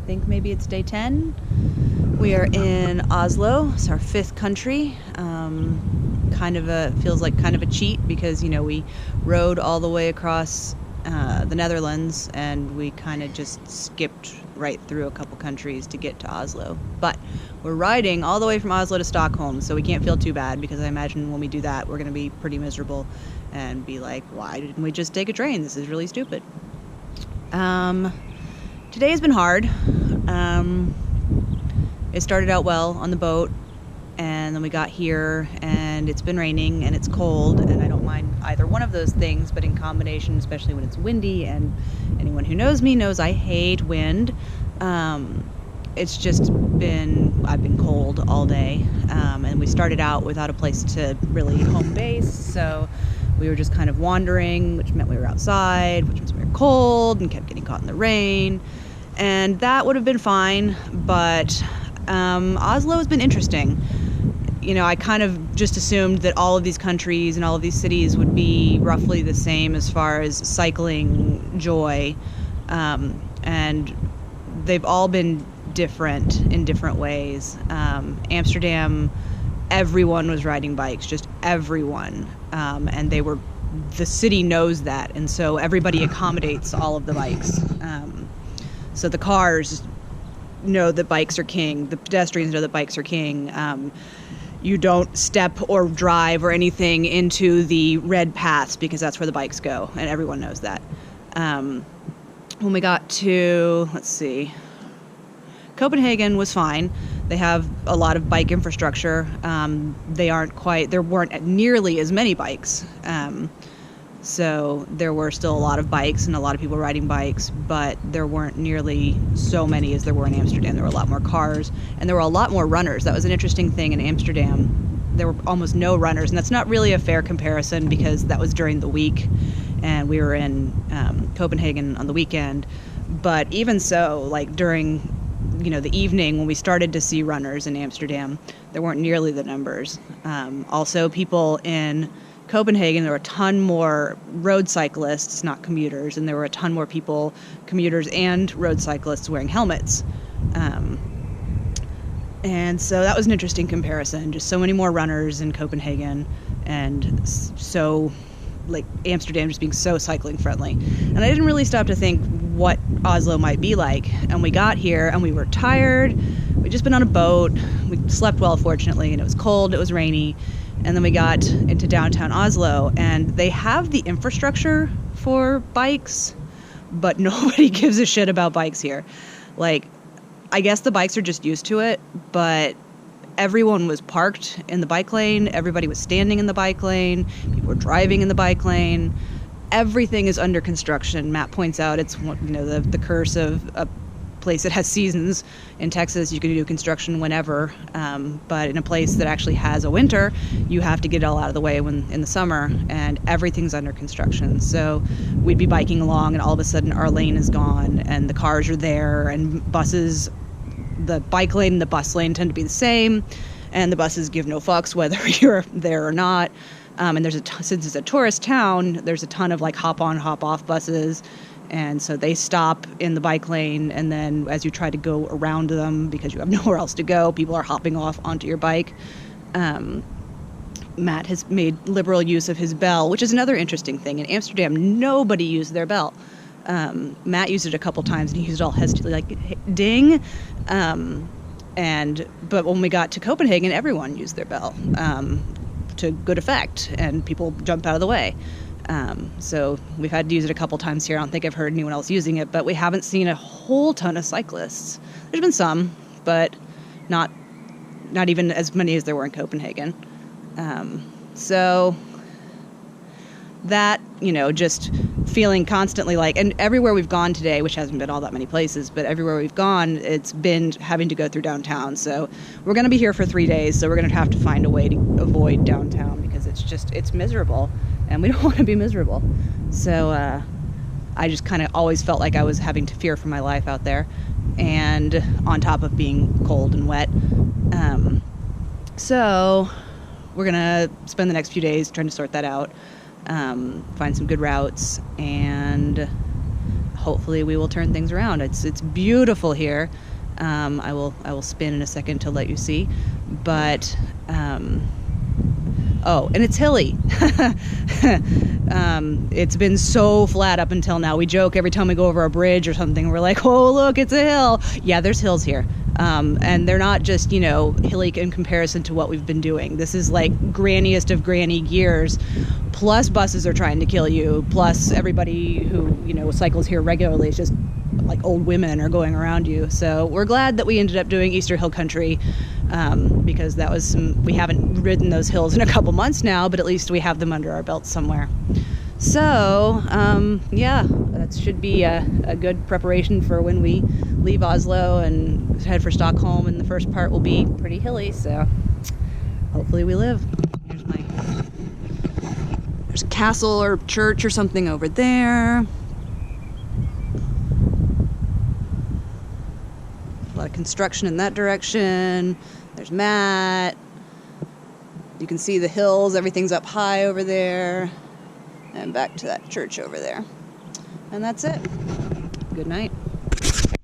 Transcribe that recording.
I think maybe it's day 10. We are in Oslo. It's our 5th country. Feels like kind of a cheat because, we rode all the way across the Netherlands and we kind of just skipped right through a couple countries to get to Oslo. But we're riding all the way from Oslo to Stockholm, so we can't feel too bad because I imagine when we do that, we're going to be pretty miserable and be like, why didn't we just take a train? This is really stupid. Today has been hard. It started out well on the boat, and then we got here and it's been raining and it's cold, and I don't mind either one of those things, but in combination, especially when it's windy, and anyone who knows me knows I hate wind. It's just I've been cold all day, and we started out without a place to really home base, so we were just kind of wandering, which meant we were outside, which means we were cold and kept getting caught in the rain, and that would have been fine, but Oslo has been interesting. I kind of just assumed that all of these countries and all of these cities would be roughly the same as far as cycling joy, and they've all been different in different ways. Amsterdam, everyone was riding bikes, just everyone, and the city knows that, and so everybody accommodates all of the bikes. So the cars know that bikes are king, the pedestrians know that bikes are king. You don't step or drive or anything into the red paths because that's where the bikes go, and everyone knows that. When we got to, Copenhagen was fine. They have a lot of bike infrastructure. There weren't nearly as many bikes. So there were still a lot of bikes and a lot of people riding bikes, but there weren't nearly so many as there were in Amsterdam. There were a lot more cars, and there were a lot more runners. That was an interesting thing in Amsterdam. There were almost no runners, and that's not really a fair comparison because that was during the week, and we were in Copenhagen on the weekend. But even so, like during the evening when we started to see runners in Amsterdam, there weren't nearly the numbers. Also, people in Copenhagen, there were a ton more road cyclists, not commuters, and there were a ton more people, commuters and road cyclists, wearing helmets. And so that was an interesting comparison. Just so many more runners in Copenhagen, and so Amsterdam just being so cycling friendly. And I didn't really stop to think what Oslo might be like. And we got here and we were tired. We'd just been on a boat. We slept well, fortunately, and it was cold, it was rainy. And then we got into downtown Oslo, and they have the infrastructure for bikes, but nobody gives a shit about bikes here. I guess the bikes are just used to it, but everyone was parked in the bike lane. Everybody was standing in the bike lane. People were driving in the bike lane. Everything is under construction. Matt points out it's the curse of a place that has seasons. In Texas, you can do construction whenever, but in a place that actually has a winter, you have to get it all out of the way in the summer, and everything's under construction. So we'd be biking along, and all of a sudden our lane is gone, and the cars are there, and buses, the bike lane and the bus lane tend to be the same, and the buses give no fucks whether you're there or not. And since it's a tourist town, there's a ton of hop on, hop off buses. And so they stop in the bike lane, and then as you try to go around them because you have nowhere else to go, people are hopping off onto your bike. Matt has made liberal use of his bell, which is another interesting thing. In Amsterdam, nobody used their bell. Matt used it a couple times, and he used it all hesitantly, ding. But when we got to Copenhagen, everyone used their bell to good effect, and people jumped out of the way. So we've had to use it a couple times here. I don't think I've heard anyone else using it, but we haven't seen a whole ton of cyclists. There's been some, but not even as many as there were in Copenhagen. So that, just feeling constantly and everywhere we've gone today, which hasn't been all that many places, but everywhere we've gone, it's been having to go through downtown. So we're going to be here for 3 days, so we're going to have to find a way to avoid downtown because it's miserable, and we don't want to be miserable. So I just kind of always felt like I was having to fear for my life out there, and on top of being cold and wet. So we're going to spend the next few days trying to sort that out. Find some good routes, and hopefully we will turn things around. It's beautiful here. I will spin in a second to let you see, but oh, and it's hilly. It's been so flat up until now. We joke every time we go over a bridge or something, we're like, oh, look, it's a hill. Yeah, there's hills here. And they're not just, hilly in comparison to what we've been doing. This is like granniest of granny gears, plus buses are trying to kill you, plus everybody who, cycles here regularly is just like old women are going around you. So we're glad that we ended up doing Easter Hill Country, because that was we haven't ridden those hills in a couple months now, but at least we have them under our belts somewhere. So, yeah, that should be a good preparation for when we leave Oslo and head for Stockholm, and the first part will be pretty hilly, so hopefully we live. There's a castle or church or something over there. A lot of construction in that direction. There's Matt. You can see the hills, everything's up high over there. And back to that church over there. And that's it. Good night.